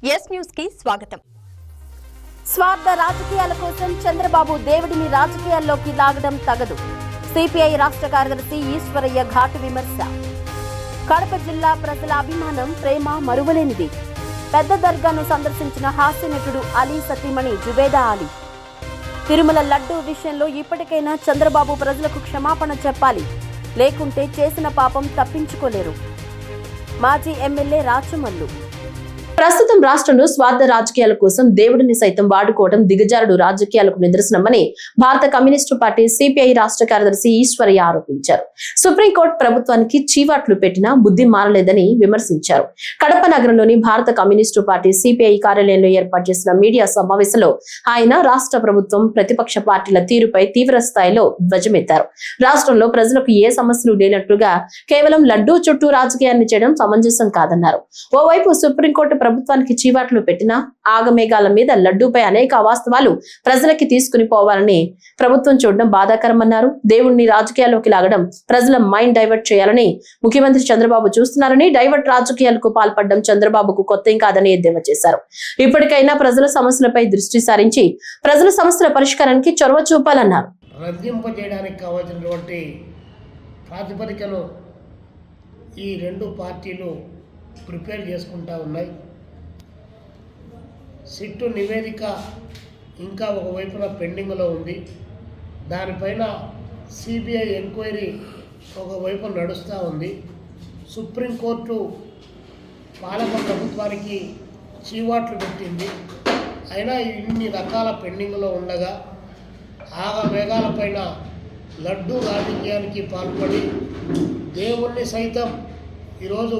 Yes news కి స్వాగతం. స్వార్థ రాజకీయాల కోసం చంద్రబాబు దేవుడిని రాజకీయాల్లోకి లాగడం తగదు. సిపిఐ రాష్ట్ర కార్యదర్శి ఈశ్వరయ్య ఘాటు విమర్శ. కడప జిల్లా ప్రజల అభిమానం, ప్రేమ మరువలేనిది. పెద్ద దర్గాను సందర్శించిన హాస్య నటుడు అలీ సతీమణి జుబేదా అలీ. తిరుమల లడ్డూ విషయంలో ఇప్పటికైనా చంద్రబాబు ప్రజలకు క్షమాపణ చెప్పాలి, లేకుంటే చేసిన పాపం తప్పించుకోలేరు. మాజీ ఎమ్మెల్యే రాచమల్లు. ప్రస్తుతం రాష్ట్రంలో స్వార్థ రాజకీయాల కోసం దేవుడిని సైతం వాడుకోవడం దిగజారుడు రాజకీయాలకు నిదర్శనమని భారత కమ్యూనిస్టు పార్టీ సిపిఐ రాష్ట్ర కార్యదర్శి ఈశ్వరయ్య ఆరోపించారు. సుప్రీంకోర్టు ప్రభుత్వానికి చీవాట్లు పెట్టినా బుద్ధి మారలేదని విమర్శించారు. కడప నగరంలోని భారత కమ్యూనిస్టు పార్టీ సిపిఐ కార్యాలయంలో ఏర్పాటు చేసిన మీడియా సమావేశంలో ఆయన రాష్ట్ర ప్రభుత్వం, ప్రతిపక్ష పార్టీల తీరుపై తీవ్ర స్థాయిలో ధ్వజమెత్తారు. రాష్ట్రంలో ప్రజలకు ఏ సమస్యలు లేనట్లుగా కేవలం లడ్డూ చుట్టూ రాజకీయాన్ని చేయడం సమంజసం కాదన్నారు. ఓవైపు సుప్రీంకోర్టు ప్రభుత్వానికి చీవాట్లు పెట్టినా ఆగమేఘాల మీద లడ్డూపై అనేక అవాస్తవాలు ప్రజలకి తీసుకుని పోవాలని ప్రభుత్వం చూడడం బాధాకరమన్నారు. దేవుణ్ణి రాజకీయాల్లోకి లాగడం, ప్రజల మైండ్ డైవర్ట్ చేయాలని ముఖ్యమంత్రి చంద్రబాబు చూస్తున్నారని, డైవర్ట్ రాజకీయాలకు పాల్పడడం చంద్రబాబుకు కొత్తేం కాదని ఎద్దేవా చేశారు. ఇప్పటికైనా ప్రజల సమస్యలపై దృష్టి సారించి ప్రజల సమస్యల పరిష్కారానికి చొరవ చూపాలన్నారు. రద్దింపజేయడానికి కావాల్సినటువంటి ప్రాతిపదికను ఈ రెండు పార్టీలు ప్రిపేర్ చేసుకుంటా ఉన్నాయి. సిట్టు నివేదిక ఇంకా ఒకవైపున పెండింగ్లో ఉంది. దానిపైన సిబిఐ ఎంక్వైరీ ఒకవైపు నడుస్తూ ఉంది. సుప్రీంకోర్టు పాలక ప్రభుత్వానికి చీవాట్లు పెట్టింది. అయినా ఇన్ని రకాల పెండింగ్లో ఉండగా ఆగమేఘాలపైన లడ్డూ రాజకీయానికి పాల్పడి దేవుణ్ణి సైతం ఈరోజు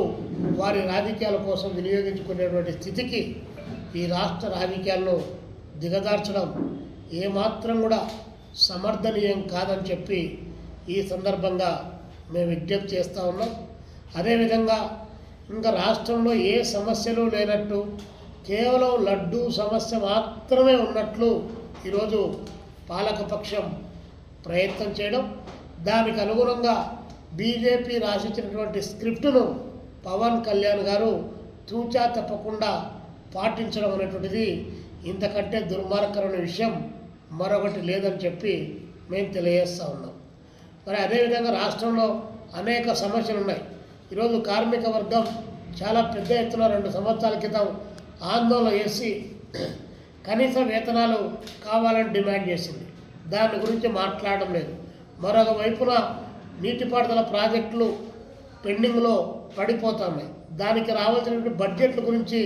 వారి రాజకీయాల కోసం వినియోగించుకునేటువంటి స్థితికి ఈ రాష్ట్ర రాజకీయాలను దిగదార్చడం ఏమాత్రం కూడా సమర్థనీయం కాదని చెప్పి ఈ సందర్భంగా మేము విజ్ఞప్తి చేస్తూ ఉన్నాం. అదేవిధంగా ఇంకా రాష్ట్రంలో ఏ సమస్యలు లేనట్టు కేవలం లడ్డూ సమస్య మాత్రమే ఉన్నట్లు ఈరోజు పాలకపక్షం ప్రయత్నం చేయడం, దానికి అనుగుణంగా బీజేపీ రాసిచ్చినటువంటి స్క్రిప్టును పవన్ కళ్యాణ్ గారు తూచా తప్పకుండా పాటించడం అనేటువంటిది ఇంతకంటే దుర్మార్గకరమైన విషయం మరొకటి లేదని చెప్పి మేము తెలియజేస్తూ ఉన్నాం. మరి అదేవిధంగా రాష్ట్రంలో అనేక సమస్యలు ఉన్నాయి. ఈరోజు కార్మిక వర్గం చాలా పెద్ద ఎత్తున 2 సంవత్సరాల క్రితం ఆందోళన చేసి కనీస వేతనాలు కావాలని డిమాండ్ చేసింది. దాని గురించి మాట్లాడడం లేదు. మరొక వైపున నీటిపారుదల ప్రాజెక్టులు పెండింగ్లో పడిపోతున్నాయి. దానికి రావాల్సినటువంటి బడ్జెట్ల గురించి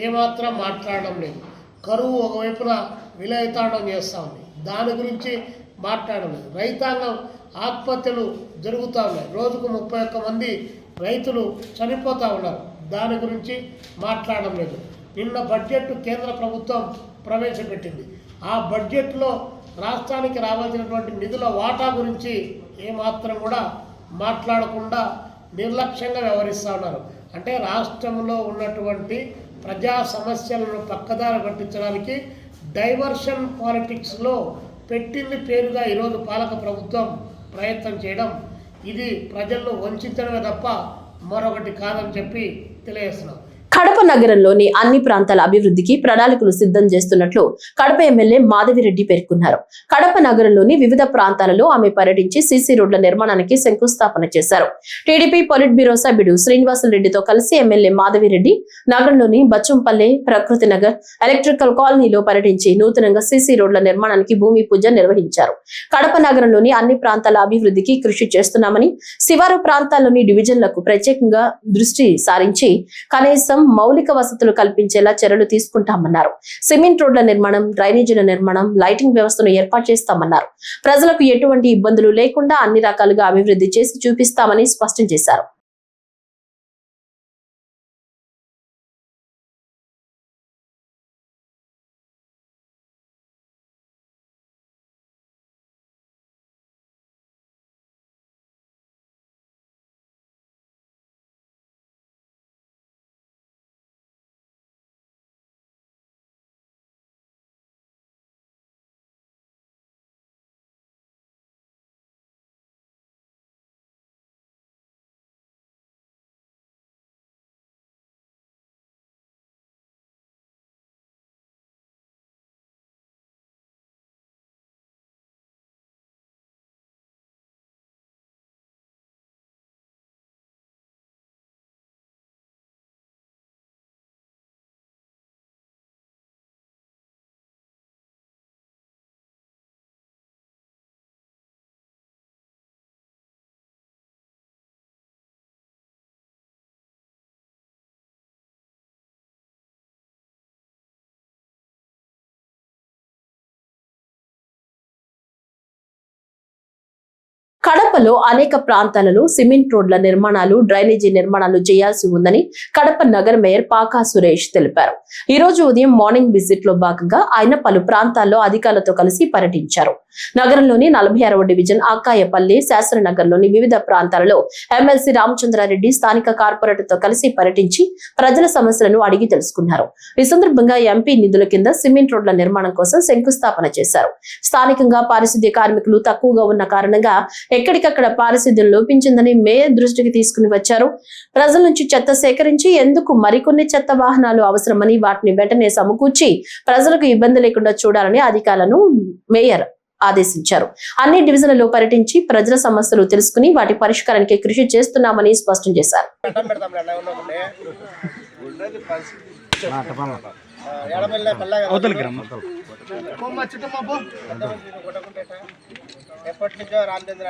ఏమాత్రం మాట్లాడడం లేదు. కరువు ఒకవైపున విలయతాండం చేస్తూ ఉంది, దాని గురించి మాట్లాడడం లేదు. రైతాంగం ఆత్మహత్యలు జరుగుతూ ఉన్నాయి. రోజుకు 31 మంది రైతులు చనిపోతూ ఉన్నారు, దాని గురించి మాట్లాడడం లేదు. నిన్న బడ్జెట్ కేంద్ర ప్రభుత్వం ప్రవేశపెట్టింది. ఆ బడ్జెట్లో రాష్ట్రానికి రావాల్సినటువంటి నిధుల వాటా గురించి ఏమాత్రం కూడా మాట్లాడకుండా నిర్లక్ష్యంగా వ్యవహరిస్తూ ఉన్నారు. అంటే రాష్ట్రంలో ఉన్నటువంటి ప్రజా సమస్యలను పక్కదారి పట్టించడానికి డైవర్షన్ పాలిటిక్స్లో పెట్టింది పేరుగా ఈరోజు పాలక ప్రభుత్వం ప్రయత్నం చేయడం, ఇది ప్రజలను వంచడమే తప్ప మరొకటి కాదని చెప్పి తెలియజేస్తున్నాం. కడప నగరంలోని అన్ని ప్రాంతాల అభివృద్ధికి ప్రణాళికలు సిద్ధం చేస్తున్నట్లు కడప ఎమ్మెల్యే మాధవిరెడ్డి పేర్కొన్నారు. కడప నగరంలోని వివిధ ప్రాంతాలలో ఆమె పర్యటించి సీసీ రోడ్ల నిర్మాణానికి శంకుస్థాపన చేశారు. టీడీపీ పొలిట్ బ్యూరో సభ్యుడు శ్రీనివాసులరెడ్డితో కలిసి ఎమ్మెల్యే మాధవిరెడ్డి నగరంలోని బచ్చంపల్లె, ప్రకృతి నగర్, ఎలక్ట్రికల్ కాలనీలో పర్యటించి నూతనంగా సీసీ రోడ్ల నిర్మాణానికి భూమి పూజ నిర్వహించారు. కడప నగరంలోని అన్ని ప్రాంతాల అభివృద్ధికి కృషి చేస్తున్నామని, శివారు ప్రాంతాల్లోని డివిజన్లకు ప్రత్యేకంగా దృష్టి సారించి కనీసం మౌలిక వసతులు కల్పించేలా చర్యలు తీసుకుంటామన్నారు. సిమెంట్ రోడ్ల నిర్మాణం, డ్రైనేజీల నిర్మాణం, లైటింగ్ వ్యవస్థను ఏర్పాటు చేస్తామన్నారు. ప్రజలకు ఎటువంటి ఇబ్బందులు లేకుండా అన్ని రకాలుగా అభివృద్ధి చేసి చూపిస్తామని స్పష్టం చేశారు. కడపలో అనేక ప్రాంతాలలో సిమెంట్ రోడ్ల నిర్మాణాలు, డ్రైనేజీ నిర్మాణాలు చేయాల్సి ఉందని కడప నగర మేయర్ పాకా సురేష్ తెలిపారు. ఈ రోజు ఉదయం మార్నింగ్ విజిట్ లో భాగంగా ఆయన పలు ప్రాంతాల్లో అధికారులతో కలిసి పర్యటించారు. నగరంలోని 46వ డివిజన్ ఆకాయపల్లి, శాస్త్రనగర్లోని వివిధ ప్రాంతాలలో ఎమ్మెల్సీ రామచంద్రారెడ్డి స్థానిక కార్పొరేటర్తో కలిసి పర్యటించి ప్రజల సమస్యలను అడిగి తెలుసుకున్నారు. ఈ సందర్భంగా ఎంపీ నిధుల కింద సిమెంట్ రోడ్ల నిర్మాణం కోసం శంకుస్థాపన చేశారు. స్థానికంగా పారిశుద్ధ్య కార్మికులు తక్కువగా ఉన్న కారణంగా ఎక్కడికక్కడ పారిశుద్ధ్యం లోపించిందని మేయర్ దృష్టికి తీసుకుని వచ్చారు. ప్రజల నుంచి చెత్త సేకరించి ఎందుకు మరికొన్ని చెత్త వాహనాలు అవసరమని వాటిని వెంటనే సమకూర్చి ప్రజలకు ఇబ్బంది లేకుండా చూడాలని అధికారులను మేయర్ ఆదేశించారు. అన్ని డివిజన్లలో పర్యటించి ప్రజల సమస్యలు తెలుసుకుని వాటి పరిష్కారానికి కృషి చేస్తున్నామని స్పష్టం చేశారు. ఎప్పటి నుంచో రామచంద్ర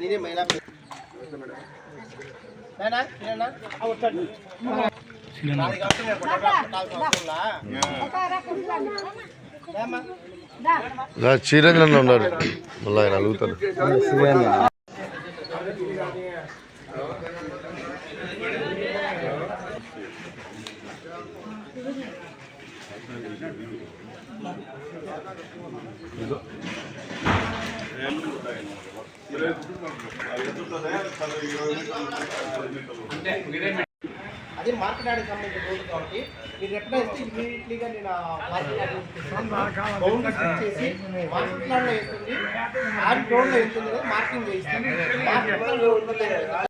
నేనే మహిళా శ్రీరంగంలో ఉన్నారు, మళ్ళీ ఆయన అడుగుతారు. అది మార్కెట్ యార్డ్కి సంబంధించిన రోడ్డు కాబట్టి మీరు ఎప్పుడైతే ఇమీడియట్లీగా నేను మార్కెట్ యార్డ్ బౌండరీ చేసి మార్కెట్ యార్డ్లో వెళ్తుంది రోడ్లో వెళ్తుంది మార్కింగ్ చేయిస్తాను.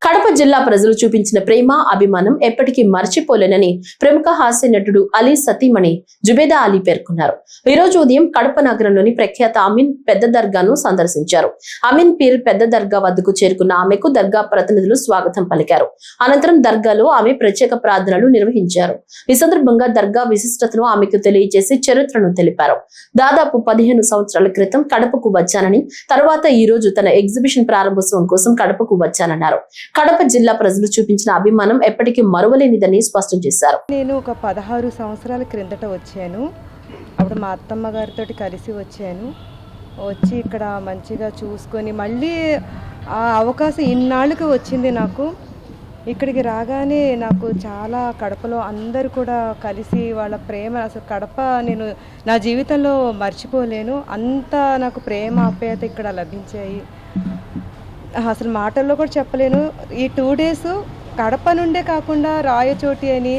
కడప జిల్లా ప్రజలు చూపించిన ప్రేమ, అభిమానం ఎప్పటికీ మర్చిపోలేనని ప్రముఖ హాస్య నటుడు అలీ సతీమణి జుబేదా అలీ పేర్కొన్నారు. ఈ రోజు ఉదయం కడప నగరంలోని ప్రఖ్యాత అమీన్ పెద్ద దర్గాను సందర్శించారు. అమీన్ పీర్ పెద్ద దర్గా వద్దకు చేరుకున్న ఆమెకు దర్గా ప్రతినిధులు స్వాగతం పలికారు. అనంతరం దర్గాలో ఆమె ప్రత్యేక ప్రార్థనలు నిర్వహించారు. ఈ సందర్భంగా దర్గా విశిష్టతను ఆమెకు తెలియజేసి చరిత్రను తెలిపారు. దాదాపు 15 సంవత్సరాల క్రితం కడపకు వచ్చానని, తర్వాత ఈ రోజు తన ఎగ్జిబిషన్ ప్రారంభోత్సవం కోసం కడపకు వచ్చానన్నారు. కడప జిల్లా ప్రజలు చూపించిన అభిమానం ఎప్పటికీ మరువలేనిదని స్పష్టం చేశారు. నేను ఒక 16 సంవత్సరాల క్రిందట వచ్చాను. అప్పుడు మా అత్తమ్మ గారితో కలిసి వచ్చాను. వచ్చి ఇక్కడ మంచిగా చూసుకొని మళ్ళీ ఆ అవకాశం ఇన్నాళ్ళకి వచ్చింది నాకు. ఇక్కడికి రాగానే నాకు చాలా కడపలో అందరూ కూడా కలిసి వాళ్ళ ప్రేమ, అసలు కడప నేను నా జీవితంలో మర్చిపోలేను. అంత నాకు ప్రేమ, ఆప్యాయత ఇక్కడ లభించాయి. అసలు మాటల్లో కూడా చెప్పలేను. ఈ 2 days కడప నుండే కాకుండా రాయచోటి అని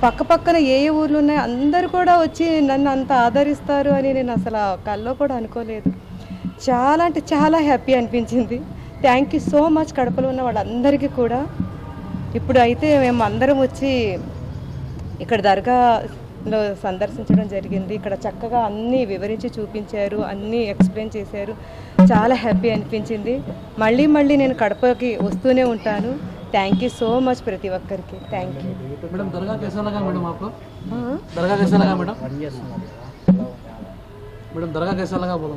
పక్కపక్కన ఏ ఊర్లు ఉన్నాయో అందరూ కూడా వచ్చి నన్ను అంత ఆదరిస్తారు అని నేను అసలు కల్లో కూడా అనుకోలేదు. చాలా అంటే చాలా హ్యాపీ అనిపించింది. థ్యాంక్ యూ సో మచ్ కడపలో ఉన్న వాళ్ళందరికీ కూడా. ఇప్పుడు అయితే మేము అందరం వచ్చి ఇక్కడ దర్గాలో సందర్శించడం జరిగింది. ఇక్కడ చక్కగా అన్నీ వివరించి చూపించారు, అన్నీ ఎక్స్ప్లెయిన్ చేశారు. చాలా హ్యాపీ అనిపించింది. మళ్ళీ మళ్ళీ నేను కడపకి వస్తూనే ఉంటాను. థ్యాంక్ యూ సో మచ్ ప్రతి ఒక్కరికి. Thank you madam. दरगाह कैसा लगा मैडम आपको? दरगाह कैसा लगा मैडम? मैडम दरगाह कैसा लगा बोलो?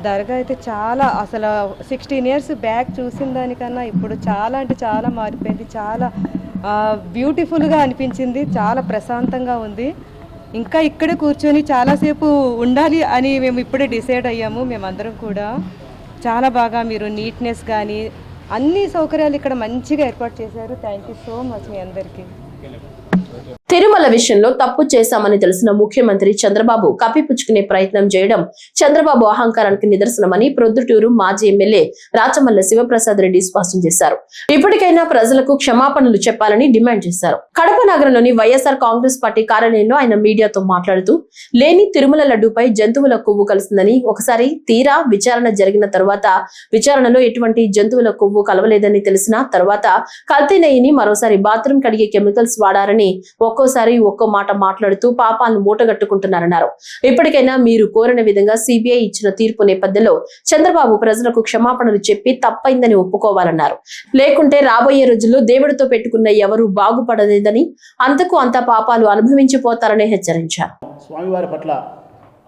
దర్గా అయితే చాలా, అసలు 16 years బ్యాక్ చూసిన దానికన్నా ఇప్పుడు చాలా అంటే చాలా మారిపోయింది. చాలా బ్యూటిఫుల్గా అనిపించింది. చాలా ప్రశాంతంగా ఉంది. ఇంకా ఇక్కడే కూర్చొని చాలాసేపు ఉండాలి అని మేము ఇప్పుడే డిసైడ్ అయ్యాము. మేమందరం కూడా చాలా బాగా, మీరు నీట్నెస్ కానీ అన్ని సౌకర్యాలు ఇక్కడ మంచిగా ఏర్పాటు చేశారు. థ్యాంక్ యూ సో మచ్ మీ అందరికీ. తిరుమల విషయంలో తప్పు చేశామని తెలిసిన ముఖ్యమంత్రి చంద్రబాబు కప్పిపుచ్చుకునే ప్రయత్నం చేయడం చంద్రబాబు అహంకారానికి నిదర్శనమని ప్రొద్దుటూరు మాజీ ఎమ్మెల్యే రాచమల్ల శివప్రసాద్ రెడ్డి స్పష్టం చేశారు. ఇప్పటికైనా ప్రజలకు క్షమాపణలు చెప్పాలని డిమాండ్ చేశారు. కడప నగరంలోని వైఎస్ఆర్ కాంగ్రెస్ పార్టీ కార్యాలయంలో ఆయన మీడియాతో మాట్లాడుతూ, లేని తిరుమల లడ్డూపై జంతువుల కొవ్వు కలిసిందని, ఒకసారి తీరా విచారణ జరిగిన తరువాత విచారణలో ఎటువంటి జంతువుల కొవ్వు కలవలేదని తెలిసిన తర్వాత కల్తీ నెయ్యిని మరోసారి బాత్రూమ్ కడిగే కెమికల్స్ వాడారని, ఒక్కో ఒక్కోసారి ఒక్కో మాట మాట్లాడుతూ పాపాలను మూటగట్టుకుంటున్నారన్నారు. ఇప్పటికైనా మీరు కోరిన విధంగా సిబిఐ ఇచ్చిన తీర్పు నేపథ్యంలో చంద్రబాబు ప్రజలకు క్షమాపణలు చెప్పి తప్పైందని ఒప్పుకోవాలన్నారు. లేకుంటే రాబోయే రోజుల్లో దేవుడితో పెట్టుకున్న ఎవరూ బాగుపడలేదని, అంతకు అంత పాపాలు అనుభవించిపోతారని హెచ్చరించారు. స్వామివారి పట్ల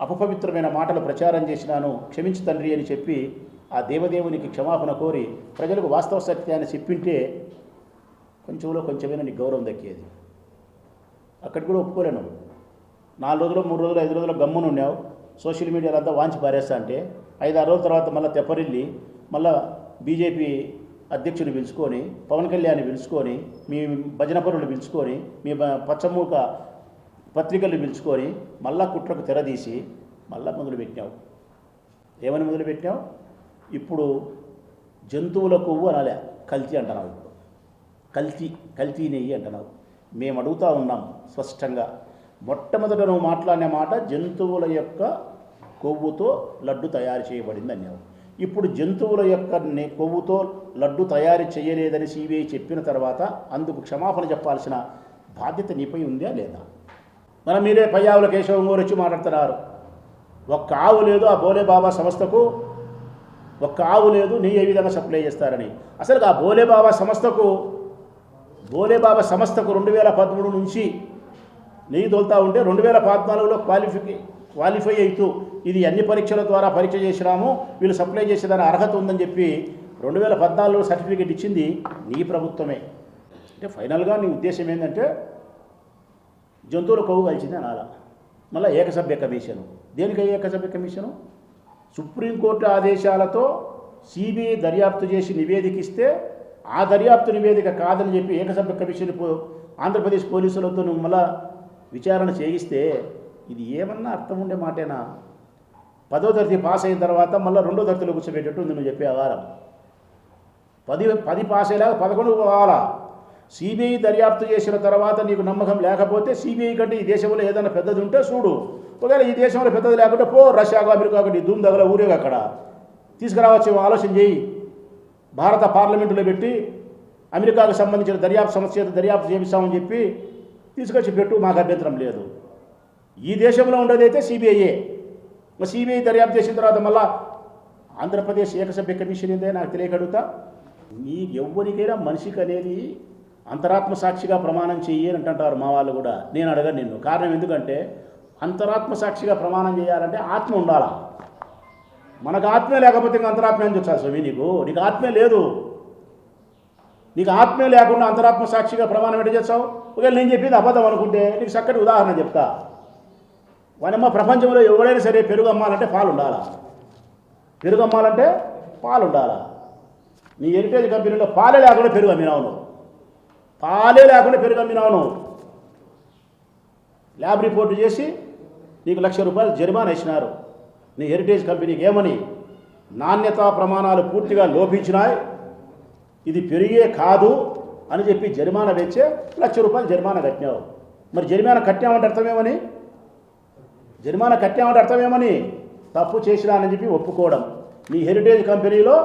అపవిత్రమైన మాటలు ప్రచారం చేసినాను, క్షమించు తండ్రి అని చెప్పి ఆ దేవదేవునికి క్షమాపణ కోరి ప్రజలకు వాస్తవ సత్యాన్ని చెప్పింటే కొంచెంలో కొంచెమైనా నీకు గౌరవం దక్కేది. అక్కడికి కూడా ఒప్పుకోలేను. 4 రోజులు 3 రోజులు 5 రోజులు గమ్మున ఉన్నావు, సోషల్ మీడియాలో అంతా వాంచి పారేస్తా అంటే 5-6 రోజుల తర్వాత మళ్ళీ తెప్పరిల్లి మళ్ళీ బీజేపీ అధ్యక్షుని పిలుచుకొని, పవన్ కళ్యాణ్ని పిలుచుకొని, మీ భజన పరులు పిలుచుకొని, మీ పచ్చమూక పత్రికలు పిలుచుకొని మళ్ళా కుట్రకు తెరదీసి మళ్ళా మొదలుపెట్టినావు. ఏమని మొదలుపెట్టినావు? ఇప్పుడు జంతువుల కొవ్వు అనాలే, కల్తీ అంటున్నావు. ఇప్పుడు కల్తీ నెయ్యి అంటున్నావు. మేము అడుగుతూ ఉన్నాం స్పష్టంగా. మొట్టమొదట నువ్వు మాట్లాడిన మాట జంతువుల యొక్క కొవ్వుతో లడ్డు తయారు చేయబడింది అన్నావు. ఇప్పుడు జంతువుల యొక్క కొవ్వుతో లడ్డు తయారు చేయలేదని సిబిఐ చెప్పిన తర్వాత అందుకు క్షమాపణ చెప్పాల్సిన బాధ్యత నీపై ఉందా లేదా? మనం మీరే పయ్యావుల కేశవం గారు వచ్చి మాట్లాడుతున్నారు. ఒక్క ఆవు లేదు ఆ భోలే బాబా సంస్థకు, ఒక్క ఆవు లేదు, నెయ్యి ఏ విధంగా సప్లై చేస్తారని. అసలు ఆ భోలే బాబా సంస్థకు 2013 నుంచి నెయ్యి తోలుతూ ఉంటే 2014లో క్వాలిఫై అవుతూ ఇది అన్ని పరీక్షల ద్వారా పరీక్ష చేసినాము, వీళ్ళు సప్లై చేసేదాని అర్హత ఉందని చెప్పి 2014లో సర్టిఫికేట్ ఇచ్చింది నీ ప్రభుత్వమే. అంటే ఫైనల్గా నీ ఉద్దేశం ఏంటంటే జంతువుల కొవ్వు కలిసింది అనాల. మళ్ళీ ఏకసభ్య కమిషను. దేనికి ఏకసభ్య కమిషను? సుప్రీంకోర్టు ఆదేశాలతో సిబిఐ దర్యాప్తు చేసి నివేదిక ఇస్తే ఆ దర్యాప్తు నివేదిక కాదని చెప్పి ఏకసభ్య కమిషన్ ఆంధ్రప్రదేశ్ పోలీసులతో నువ్వు మళ్ళా విచారణ చేయిస్తే ఇది ఏమన్నా అర్థం ఉండే మాటేనా? 10వ తరగతి పాస్ అయిన తర్వాత మళ్ళీ 2వ తరగతిలో కూర్చోబెట్టేట్టు నువ్వు చెప్పే ఆధారం. 10 పాస్ అయ్యేలాగా 11 కావాలా? సిబిఐ దర్యాప్తు చేసిన తర్వాత నీకు నమ్మకం లేకపోతే సిబిఐ కంటే ఈ దేశంలో ఏదైనా పెద్దది ఉంటే చూడు. ఒకవేళ ఈ దేశంలో పెద్దది లేకుంటే పో రష్యాకు, అమెరికాకు, నీ ధూమ్ దగ్గర ఊరేగా అక్కడ తీసుకురావచ్చు. ఆలోచన చేయి. భారత పార్లమెంటులో పెట్టి అమెరికాకు సంబంధించిన దర్యాప్తు సమస్య దర్యాప్తు చేపిస్తామని చెప్పి తీసుకొచ్చి పెట్టు, మాకు అభ్యంతరం లేదు. ఈ దేశంలో ఉండేదైతే సిబిఐయే. సిబిఐ దర్యాప్తు చేసిన తర్వాత మళ్ళా ఆంధ్రప్రదేశ్ ఏకసభ్య కమిషన్ ఏందే నాకు తెలియకడుగుతా. నీ ఎవ్వరికైనా మనిషికి అనేది అంతరాత్మ సాక్షిగా ప్రమాణం చెయ్యి అని అంటుంటారు మా వాళ్ళు కూడా. నేను అడగను నిన్ను. కారణం ఎందుకంటే అంతరాత్మ సాక్షిగా ప్రమాణం చేయాలంటే ఆత్మ ఉండాలా. మనకు ఆత్మే లేకపోతే ఇంకా అంతరాత్మ ఏం చూస్తారు స్వామి? నీకు ఆత్మే లేదు. నీకు ఆత్మే లేకుండా అంతరాత్మ సాక్షిగా ప్రమాణం ఎట్లా చేస్తావు? ఒకవేళ నేను చెప్పింది అబద్ధం అనుకుంటే నీకు చక్కటి ఉదాహరణ చెప్తా. వానమ్మ ప్రపంచంలో ఎవరైనా సరే పెరుగు అమ్మాలంటే పాలు ఉండాలా. పెరుగు అమ్మాలంటే పాలు ఉండాలా. నీ హెరిటేజ్ కంపెనీలో పాలే లేకుండా పెరుగు అమ్మినావు నువ్వు. పాలే లేకుండా పెరుగు అమ్మినావు నువ్వు. ల్యాబ్ రిపోర్టు చేసి నీకు ₹1,00,000 జరిమానా ఇచ్చినారు. నీ హెరిటేజ్ కంపెనీకి ఏమని? నాణ్యతా ప్రమాణాలు పూర్తిగా లోపించినాయి, ఇది పెరిగే కాదు అని చెప్పి జరిమానా వేచే ₹1,00,000 జరిమానా కట్టినావు. మరి జరిమానా కట్టామంటే అర్థమేమని? తప్పు చేసినానని చెప్పి ఒప్పుకోవడం. నీ హెరిటేజ్ కంపెనీలో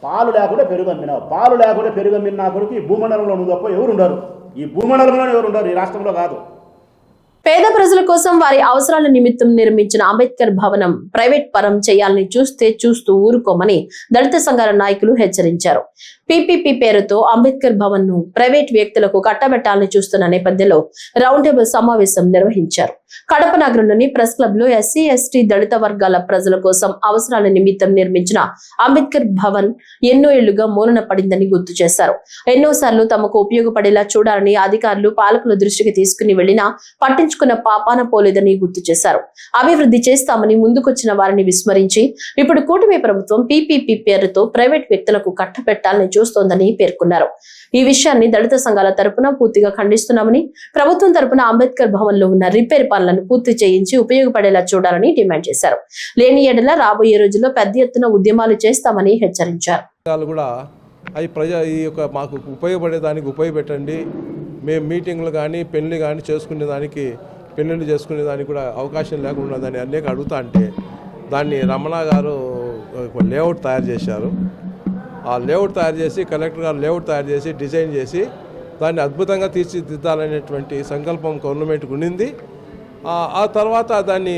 పాలు లేకుండా పెరుగు అమ్మినావు. పాలు లేకుండా పెరుగు అమ్మిన నా కొడుకు ఈ భూమండలంలో నువ్వు తప్ప ఎవరుండరు. ఈ భూమండలంలో ఎవరుండరు, ఈ రాష్ట్రంలో కాదు. పేద ప్రజల కోసం వారి అవసరాల నిమిత్తం నిర్మించిన అంబేద్కర్ భవనం ప్రైవేట్ పరం చేయాలని చూస్తూ ఊరుకోమని దళిత సంఘాల నాయకులు హెచ్చరించారు. పీపీపీ పేరుతో అంబేద్కర్ భవన్ ను ప్రైవేట్ వ్యక్తులకు కట్టబెట్టాలని చూస్తున్న నేపథ్యంలో రౌండ్ టేబుల్ సమావేశం నిర్వహించారు. కడప నగరంలోని ప్రెస్ క్లబ్ లో ఎస్సీ ఎస్టీ దళిత వర్గాల ప్రజల కోసం అవసరాల నిమిత్తం నిర్మించిన అంబేద్కర్ భవన్ ఎన్నో ఏళ్లుగా మూలన పడిందని గుర్తు చేశారు. ఎన్నోసార్లు తమకు ఉపయోగపడేలా చూడాలని అధికారులు పాలకుల దృష్టికి తీసుకుని వెళ్లినా పట్టించుకున్న పాపాన పోలేదని గుర్తు చేశారు. అభివృద్ధి చేస్తామని ముందుకొచ్చిన వారిని విస్మరించి ఇప్పుడు కూటమి ప్రభుత్వం పీపీపీ పేరుతో ప్రైవేట్ వ్యక్తులకు కట్టబెట్టాలని చూస్తోందని పేర్కొన్నారు. ఈ విషయాన్ని దళిత సంఘాల తరపున పూర్తిగా ఖండిస్తున్నామని, ప్రభుత్వం తరపున అంబేద్కర్ భవన్ లో ఉన్న రిపేర్ పనులను పూర్తి చేయించి ఉపయోగపడేలా చూడాలని డిమాండ్ చేశారు. లేని ఎడల రాబోయే రోజుల్లో పెద్ద ఎత్తున ఉద్యమాలు చేస్తామని హెచ్చరించారు. మాకు ఉపయోగపడేదానికి ఉపయోగపెట్టండి. మేము మీటింగ్లు కానీ పెళ్లి కానీ పెళ్లిళ్ళు చేసుకునేదానికి కూడా అవకాశం లేకుండా దాన్ని అనేక అడుగుతా అంటే దాన్ని రమణ గారు లేఅవుట్ తయారు చేశారు. ఆ లేఅవుట్ తయారు చేసి కలెక్టర్ గారు లేఅవుట్ తయారు చేసి డిజైన్ చేసి దాన్ని అద్భుతంగా తీర్చిదిద్దాలనేటువంటి సంకల్పం గవర్నమెంట్కి ఉండింది. ఆ తర్వాత దాన్ని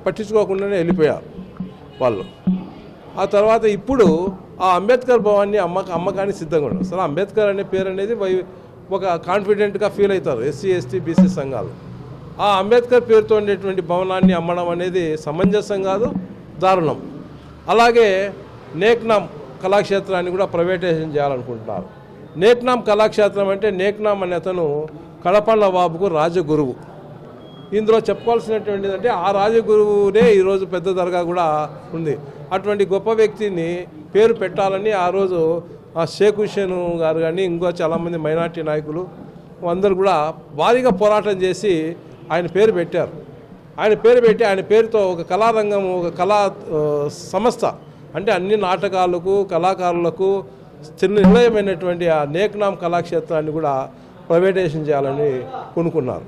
పట్టించుకోకుండానే వెళ్ళిపోయారు వాళ్ళు. ఆ తర్వాత ఇప్పుడు ఆ అంబేద్కర్ భవన్ని అమ్మకాన్ని సిద్ధంగా ఉన్నారు. అసలు అంబేద్కర్ అనే పేరు అనేది ఒక కాన్ఫిడెంట్గా ఫీల్ అవుతారు ఎస్సీ ఎస్టీ బీసీ సంఘాలు. ఆ అంబేద్కర్ పేరుతో ఉండేటువంటి భవనాన్ని అమ్మడం అనేది సమంజసం కాదు, దారుణం. అలాగే నేక్నామ్ కళాక్షేత్రాన్ని కూడా ప్రైవేటైజేషన్ చేయాలనుకుంటున్నారు. నేక్నామ్ కళాక్షేత్రం అంటే నేక్నామ్ అనే అతను కడపళ్ళ బాబుకు రాజగురువు. ఇందులో చెప్పుకోవాల్సినటువంటిది అంటే ఆ రాజగురువునే ఈరోజు పెద్ద దర్గా కూడా ఉంది. అటువంటి గొప్ప వ్యక్తిని పేరు పెట్టాలని ఆ రోజు షేక్ హుస్సేన్ గారు కానీ ఇంకో చాలామంది మైనార్టీ నాయకులు అందరూ కూడా భారీగా పోరాటం చేసి ఆయన పేరు పెట్టారు. ఆయన పేరు పెట్టి ఆయన పేరుతో ఒక కళారంగం, ఒక కళా సంస్థ అంటే అన్ని నాటకాలకు కళాకారులకు నిర్ణయమైనటువంటి ఆ నేక్నామ్ కళాక్షేత్రాన్ని కూడా ప్రైవేటైజేషన్ చేయాలని కొనుక్కున్నారు.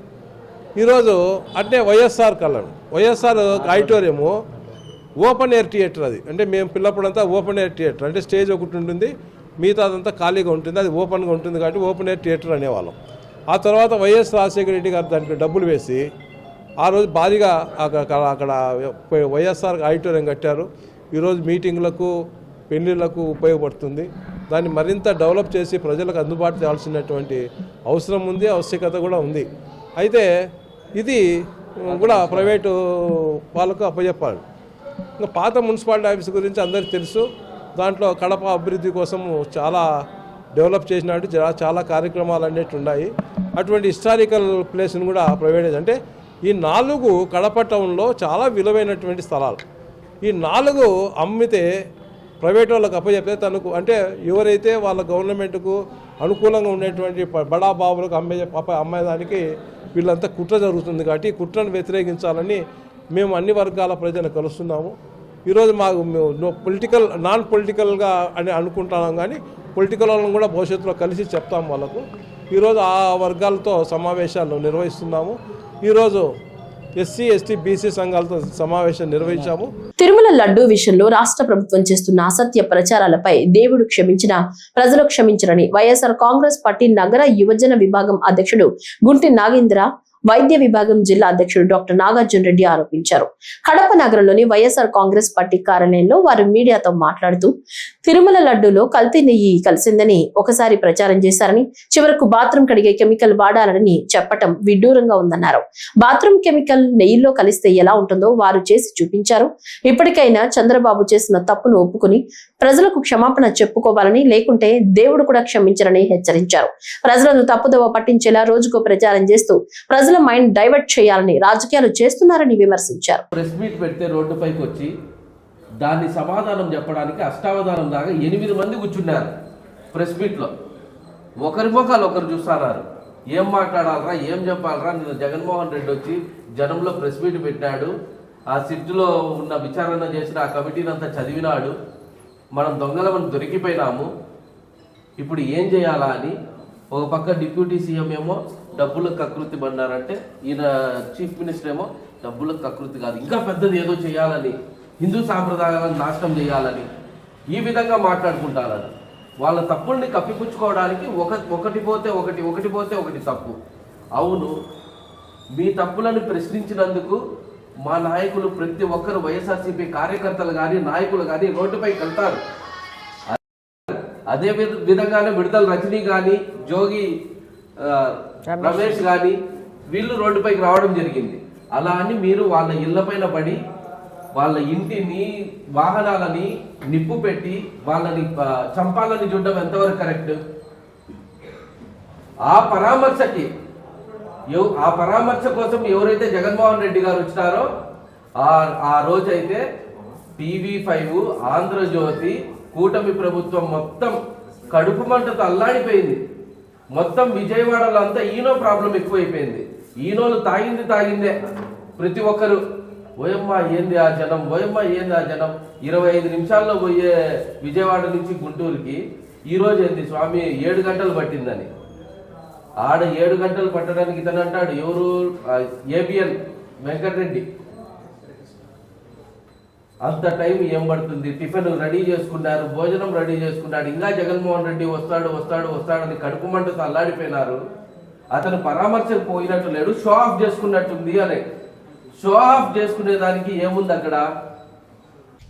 ఈరోజు అంటే YSR auditorium open air theatre. అది అంటే మేము పిల్లప్పుడంతా ఓపెన్ ఎయిర్ థియేటర్ అంటే స్టేజ్ ఒకటి ఉంటుంది, మిగతా అదంతా ఖాళీగా ఉంటుంది, అది ఓపెన్గా ఉంటుంది కాబట్టి ఓపెన్ ఎయిర్ థియేటర్ అనేవాళ్ళం. ఆ తర్వాత వైఎస్ రాజశేఖర రెడ్డి గారు దానికి డబ్బులు వేసి ఆ రోజు భారీగా అక్కడ వైఎస్ఆర్ ఆడిటోరియం కట్టారు. ఈరోజు మీటింగ్లకు పెళ్లిళ్లకు ఉపయోగపడుతుంది. దాన్ని మరింత డెవలప్ చేసి ప్రజలకు అందుబాటు చేయాల్సినటువంటి అవసరం ఉంది, ఆవశ్యకత కూడా ఉంది. అయితే ఇది కూడా ప్రైవేటు వాళ్ళకు అప్పచెప్పాలి. ఇంకా పాత మున్సిపాలిటీ ఆఫీస్ గురించి అందరికీ తెలుసు. దాంట్లో కడప అభివృద్ధి కోసం చాలా డెవలప్ చేసినట్టు చాలా కార్యక్రమాలు అనేవి ఉన్నాయి. అటువంటి హిస్టారికల్ ప్లేస్ని కూడా ప్రైవేటైజ్ అంటే ఈ 4 కడప టౌన్లో చాలా విలువైనటువంటి స్థలాలు. ఈ 4 అమ్మితే ప్రైవేట్ వాళ్ళకి అప్పచెప్తే తనకు అంటే ఎవరైతే వాళ్ళ గవర్నమెంట్కు అనుకూలంగా ఉండేటువంటి బడా బాబులకు అమ్మేదానికి వీళ్ళంతా కుట్ర జరుగుతుంది. కాబట్టి ఈ కుట్రను వ్యతిరేకించాలని మేము అన్ని వర్గాల ప్రజలను కలుస్తున్నాము. ఈరోజు మాకు నాన్ పొలిటికల్గా అని అనుకుంటున్నాం, కానీ పొలిటికల్ వాళ్ళని కూడా భవిష్యత్తులో కలిసి చెప్తాము వాళ్ళకు. ఈరోజు ఆ వర్గాలతో సమావేశాలు నిర్వహిస్తున్నాము. ఈరోజు ఎస్సీ ఎస్టీ బీసీ సంఘాలతో సమావేశం నిర్వహించాము. తిరుమల లడ్డూ విషయంలో రాష్ట్ర ప్రభుత్వం చేస్తున్న అసత్య ప్రచారాలపై దేవుడు క్షమించిన ప్రజలు క్షమించరని వైఎస్ఆర్ కాంగ్రెస్ పార్టీ నగర యువజన విభాగం అధ్యక్షుడు గుంటి నాగేంద్ర, వైద్య విభాగం జిల్లా అధ్యక్షుడు డాక్టర్ నాగార్జున రెడ్డి ఆరోపించారు. కడప నగరంలోని వైఎస్ఆర్ కాంగ్రెస్ పార్టీ కార్యాలయంలో వారు మీడియాతో మాట్లాడుతూ తిరుమల లడ్డూలో కల్తీ నెయ్యి కలిసిందని ఒకసారి ప్రచారం చేశారని, చివరకు బాత్రూమ్ కడిగే కెమికల్ వాడాలని చెప్పటం విడ్డూరంగా ఉందన్నారు. బాత్రూమ్ కెమికల్ నెయ్యిలో కలిస్తే ఎలా ఉంటుందో వారు చేసి చూపించారు. ఇప్పటికైనా చంద్రబాబు చేసిన తప్పును ఒప్పుకుని ప్రజలకు క్షమాపణ చెప్పుకోవాలని, లేకుంటే దేవుడు కూడా క్షమించరని హెచ్చరించారు. ప్రజలను తప్పుదోవ పట్టించేలా రోజుకో ప్రచారం చేస్తూ ప్రజల మైండ్ డైవర్ట్ చేయాలని రాజకీయాలు చేస్తున్నారని విమర్శించారు. ప్రెస్ మీట్ పెడితే రోడ్డుపైకి వచ్చి దాన్ని సమాధానం చెప్పడానికి అష్టావధానం దాకా 8 మంది కూర్చున్నారు ప్రెస్ మీట్లో. ఒకరి ముఖాలు ఒకరు చూస్తున్నారు. ఏం మాట్లాడాలరా, ఏం చెప్పాలరా. నిన్న జగన్మోహన్ రెడ్డి వచ్చి జనంలో ప్రెస్ మీట్ పెట్టాడు. ఆ సిట్టులో ఉన్న విచారణ చేసిన ఆ కమిటీని అంతా చదివినాడు. మనం దొంగలమని దొరికిపోయినాము, ఇప్పుడు ఏం చేయాలా అని. ఒక పక్క డిప్యూటీ సీఎం ఏమో డబ్బులకు కకృతి పడినారంటే, ఈయన చీఫ్ మినిస్టర్ ఏమో డబ్బులకు కకృతి కాదు, ఇంకా పెద్దది ఏదో చేయాలని, హిందూ సాంప్రదాయాలను నాశనం చేయాలని ఈ విధంగా మాట్లాడుకుంటారు. వాళ్ళ తప్పుల్ని కప్పిపుచ్చుకోవడానికి ఒకటి పోతే ఒకటి తప్పు. అవును, మీ తప్పులను ప్రశ్నించినందుకు మా నాయకులు ప్రతి ఒక్కరు వైఎస్ఆర్సీపీ కార్యకర్తలు కానీ నాయకులు కానీ రోడ్డుపైకి వెళ్తారు. అదే విధంగానే విడుదల రజనీ కానీ జోగి రమేష్ కానీ వీళ్ళు రోడ్డుపైకి రావడం జరిగింది. అలా అని మీరు వాళ్ళ ఇళ్లపైన పడి వాళ్ళ ఇంటిని వాహనాలని నిప్పు పెట్టి వాళ్ళని చంపాలని చూడడం ఎంతవరకు కరెక్ట్? ఆ పరామర్శ కోసం ఎవరైతే జగన్మోహన్ రెడ్డి గారు వచ్చినారో ఆ రోజైతే TV5, ఆంధ్రజ్యోతి, కూటమి ప్రభుత్వం మొత్తం కడుపు మంటతో అల్లాడిపోయింది. మొత్తం విజయవాడలో అంతా ఈనో ప్రాబ్లం ఎక్కువైపోయింది. ఈనోలు తాగిందే ప్రతి ఒక్కరు. ఓయమ్మ ఏంది ఆ జనం, ఓయమ్మ ఏంది ఆ జనం. 25 నిమిషాల్లో పోయే విజయవాడ నుంచి గుంటూరుకి ఈరోజు ఏంది స్వామి 7 గంటలు పట్టిందని. ఆడ 7 గంటలు పట్టడానికి ఇతను అంటాడు ఎవరు, ABN వెంకటరెడ్డి. అంత టైం ఏం పడుతుంది? టిఫిన్ రెడీ చేసుకున్నారు, భోజనం రెడీ చేసుకున్నాడు, ఇంకా జగన్మోహన్ రెడ్డి వస్తాడని కడుపు మంటతో అల్లాడిపోయినారు. అతను పరామర్శకు పోయినట్టు లేడు, షో ఆఫ్ చేసుకున్నట్టుంది అని. షో ఆఫ్ చేసుకునే దానికి ఏముంది అక్కడ?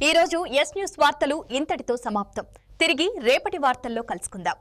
ఈ రోజు ఎస్ న్యూస్ వార్తలు ఇంతటితో సమాప్తం. తిరిగి రేపటి వార్తల్లో కలుసుకుందాం.